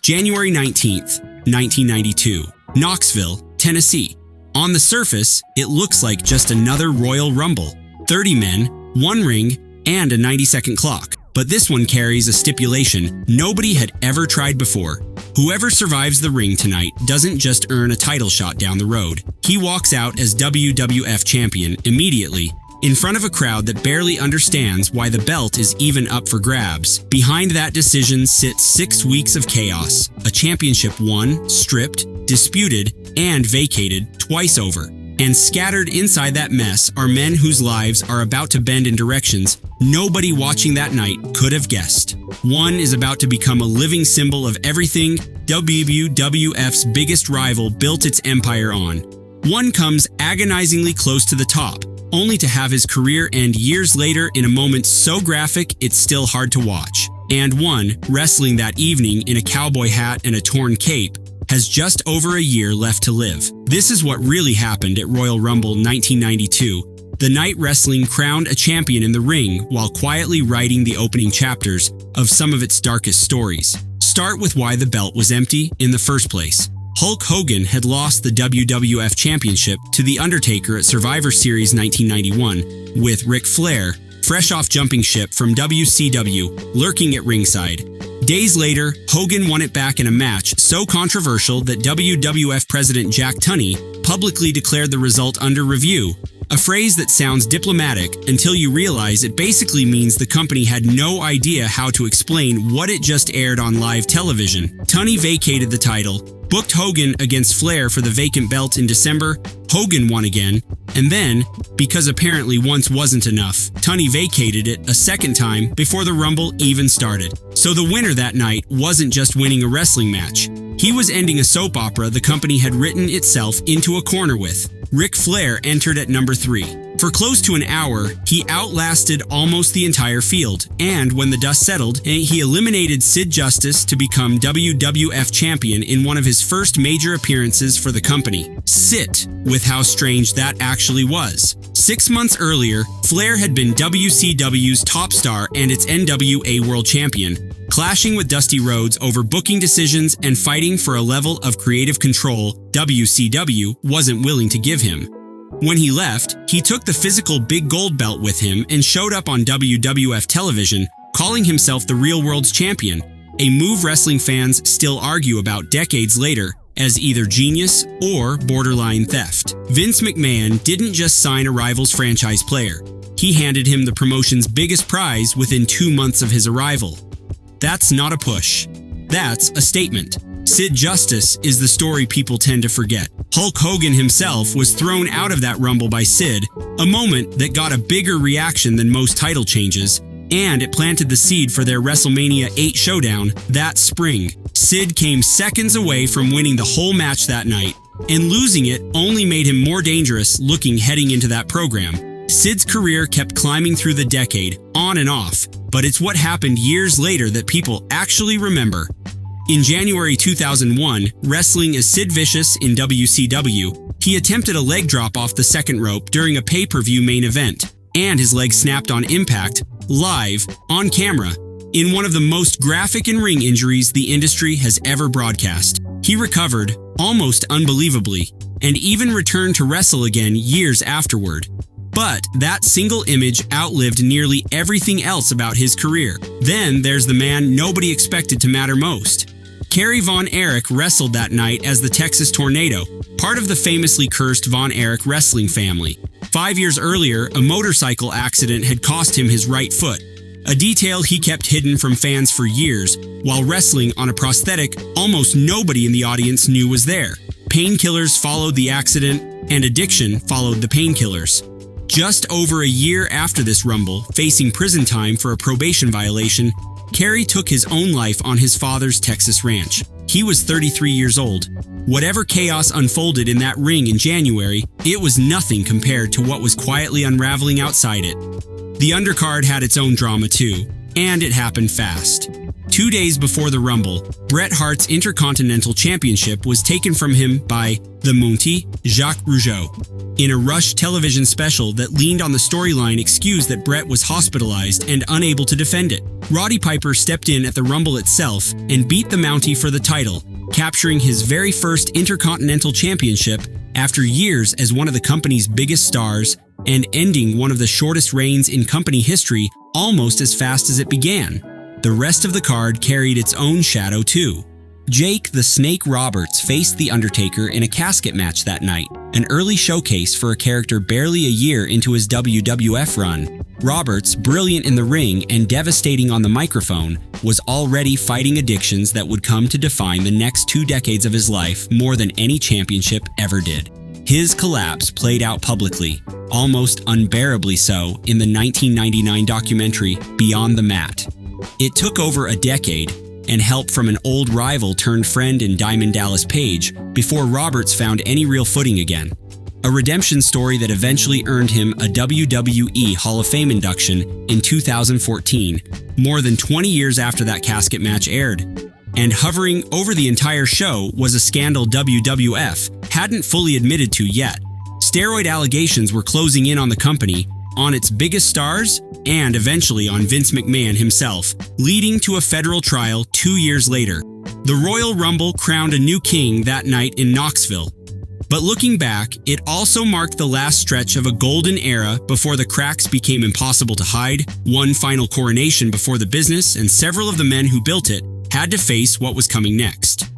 January 19th, 1992, Knoxville, Tennessee. On the surface, it looks like just another Royal Rumble. 30 men, 1 ring, and a 90-second clock. But this one carries a stipulation nobody had ever tried before. Whoever survives the ring tonight doesn't just earn a title shot down the road. He walks out as WWF champion immediately, in front of a crowd that barely understands why the belt is even up for grabs. Behind that decision sits 6 weeks of chaos. A championship won, stripped, disputed, and vacated twice over. And scattered inside that mess are men whose lives are about to bend in directions nobody watching that night could have guessed. One is about to become a living symbol of everything WWF's biggest rival built its empire on. One comes agonizingly close to the top, only to have his career end years later in a moment so graphic it's still hard to watch. And one, wrestling that evening in a cowboy hat and a torn cape, has just over a year left to live. This is what really happened at Royal Rumble 1992. The night wrestling crowned a champion in the ring while quietly writing the opening chapters of some of its darkest stories. Start with why the belt was empty in the first place. Hulk Hogan had lost the WWF Championship to The Undertaker at Survivor Series 1991, with Ric Flair, fresh off jumping ship from WCW, lurking at ringside. Days later, Hogan won it back in a match so controversial that WWF President Jack Tunney publicly declared the result under review, a phrase that sounds diplomatic until you realize it basically means the company had no idea how to explain what it just aired on live television. Tunney vacated the title, booked Hogan against Flair for the vacant belt in December. Hogan won again, and then, because apparently once wasn't enough, Tunney vacated it a second time before the Rumble even started. So the winner that night wasn't just winning a wrestling match. He was ending a soap opera the company had written itself into a corner with. Ric Flair entered at number 3. For close to an hour, he outlasted almost the entire field, and when the dust settled, he eliminated Sid Justice to become WWF champion in one of his first major appearances for the company. Sit with how strange that actually was. 6 months earlier, Flair had been WCW's top star and its NWA World Champion, clashing with Dusty Rhodes over booking decisions and fighting for a level of creative control WCW wasn't willing to give him. When he left, he took the physical big gold belt with him and showed up on WWF television, calling himself the real world's champion, a move wrestling fans still argue about decades later as either genius or borderline theft. Vince McMahon didn't just sign a rival's franchise player. He handed him the promotion's biggest prize within 2 months of his arrival. That's not a push. That's a statement. Sid Justice is the story people tend to forget. Hulk Hogan himself was thrown out of that Rumble by Sid, a moment that got a bigger reaction than most title changes, and it planted the seed for their WrestleMania 8 showdown that spring. Sid came seconds away from winning the whole match that night, and losing it only made him more dangerous looking heading into that program. Sid's career kept climbing through the decade, on and off, but it's what happened years later that people actually remember. In January 2001, wrestling as Sid Vicious in WCW, he attempted a leg drop off the second rope during a pay-per-view main event, and his leg snapped on impact, live, on camera, in one of the most graphic in-ring injuries the industry has ever broadcast. He recovered, almost unbelievably, and even returned to wrestle again years afterward. But that single image outlived nearly everything else about his career. Then there's the man nobody expected to matter most. Kerry Von Erich wrestled that night as the Texas Tornado, part of the famously cursed Von Erich wrestling family. 5 years earlier, a motorcycle accident had cost him his right foot, a detail he kept hidden from fans for years, while wrestling on a prosthetic almost nobody in the audience knew was there. Painkillers followed the accident, and addiction followed the painkillers. Just over a year after this Rumble, facing prison time for a probation violation, Kerry took his own life on his father's Texas ranch. He was 33 years old. Whatever chaos unfolded in that ring in January, it was nothing compared to what was quietly unraveling outside it. The undercard had its own drama too, and it happened fast. 2 days before the Rumble, Bret Hart's Intercontinental Championship was taken from him by the Mountie, Jacques Rougeau, in a Rush television special that leaned on the storyline excuse that Bret was hospitalized and unable to defend it. Roddy Piper stepped in at the Rumble itself and beat the Mountie for the title, capturing his very first Intercontinental Championship after years as one of the company's biggest stars and ending one of the shortest reigns in company history almost as fast as it began. The rest of the card carried its own shadow too. Jake the Snake Roberts faced The Undertaker in a casket match that night, an early showcase for a character barely a year into his WWF run. Roberts, brilliant in the ring and devastating on the microphone, was already fighting addictions that would come to define the next 2 decades of his life more than any championship ever did. His collapse played out publicly, almost unbearably so, in the 1999 documentary Beyond the Mat. It took over a decade and help from an old rival turned friend in Diamond Dallas Page before Roberts found any real footing again. A redemption story that eventually earned him a WWE Hall of Fame induction in 2014, more than 20 years after that casket match aired. And hovering over the entire show was a scandal WWF hadn't fully admitted to yet. Steroid allegations were closing in on the company, on its biggest stars, and eventually on Vince McMahon himself, leading to a federal trial 2 years later. The Royal Rumble crowned a new king that night in Knoxville. But looking back, it also marked the last stretch of a golden era before the cracks became impossible to hide, one final coronation before the business and several of the men who built it had to face what was coming next.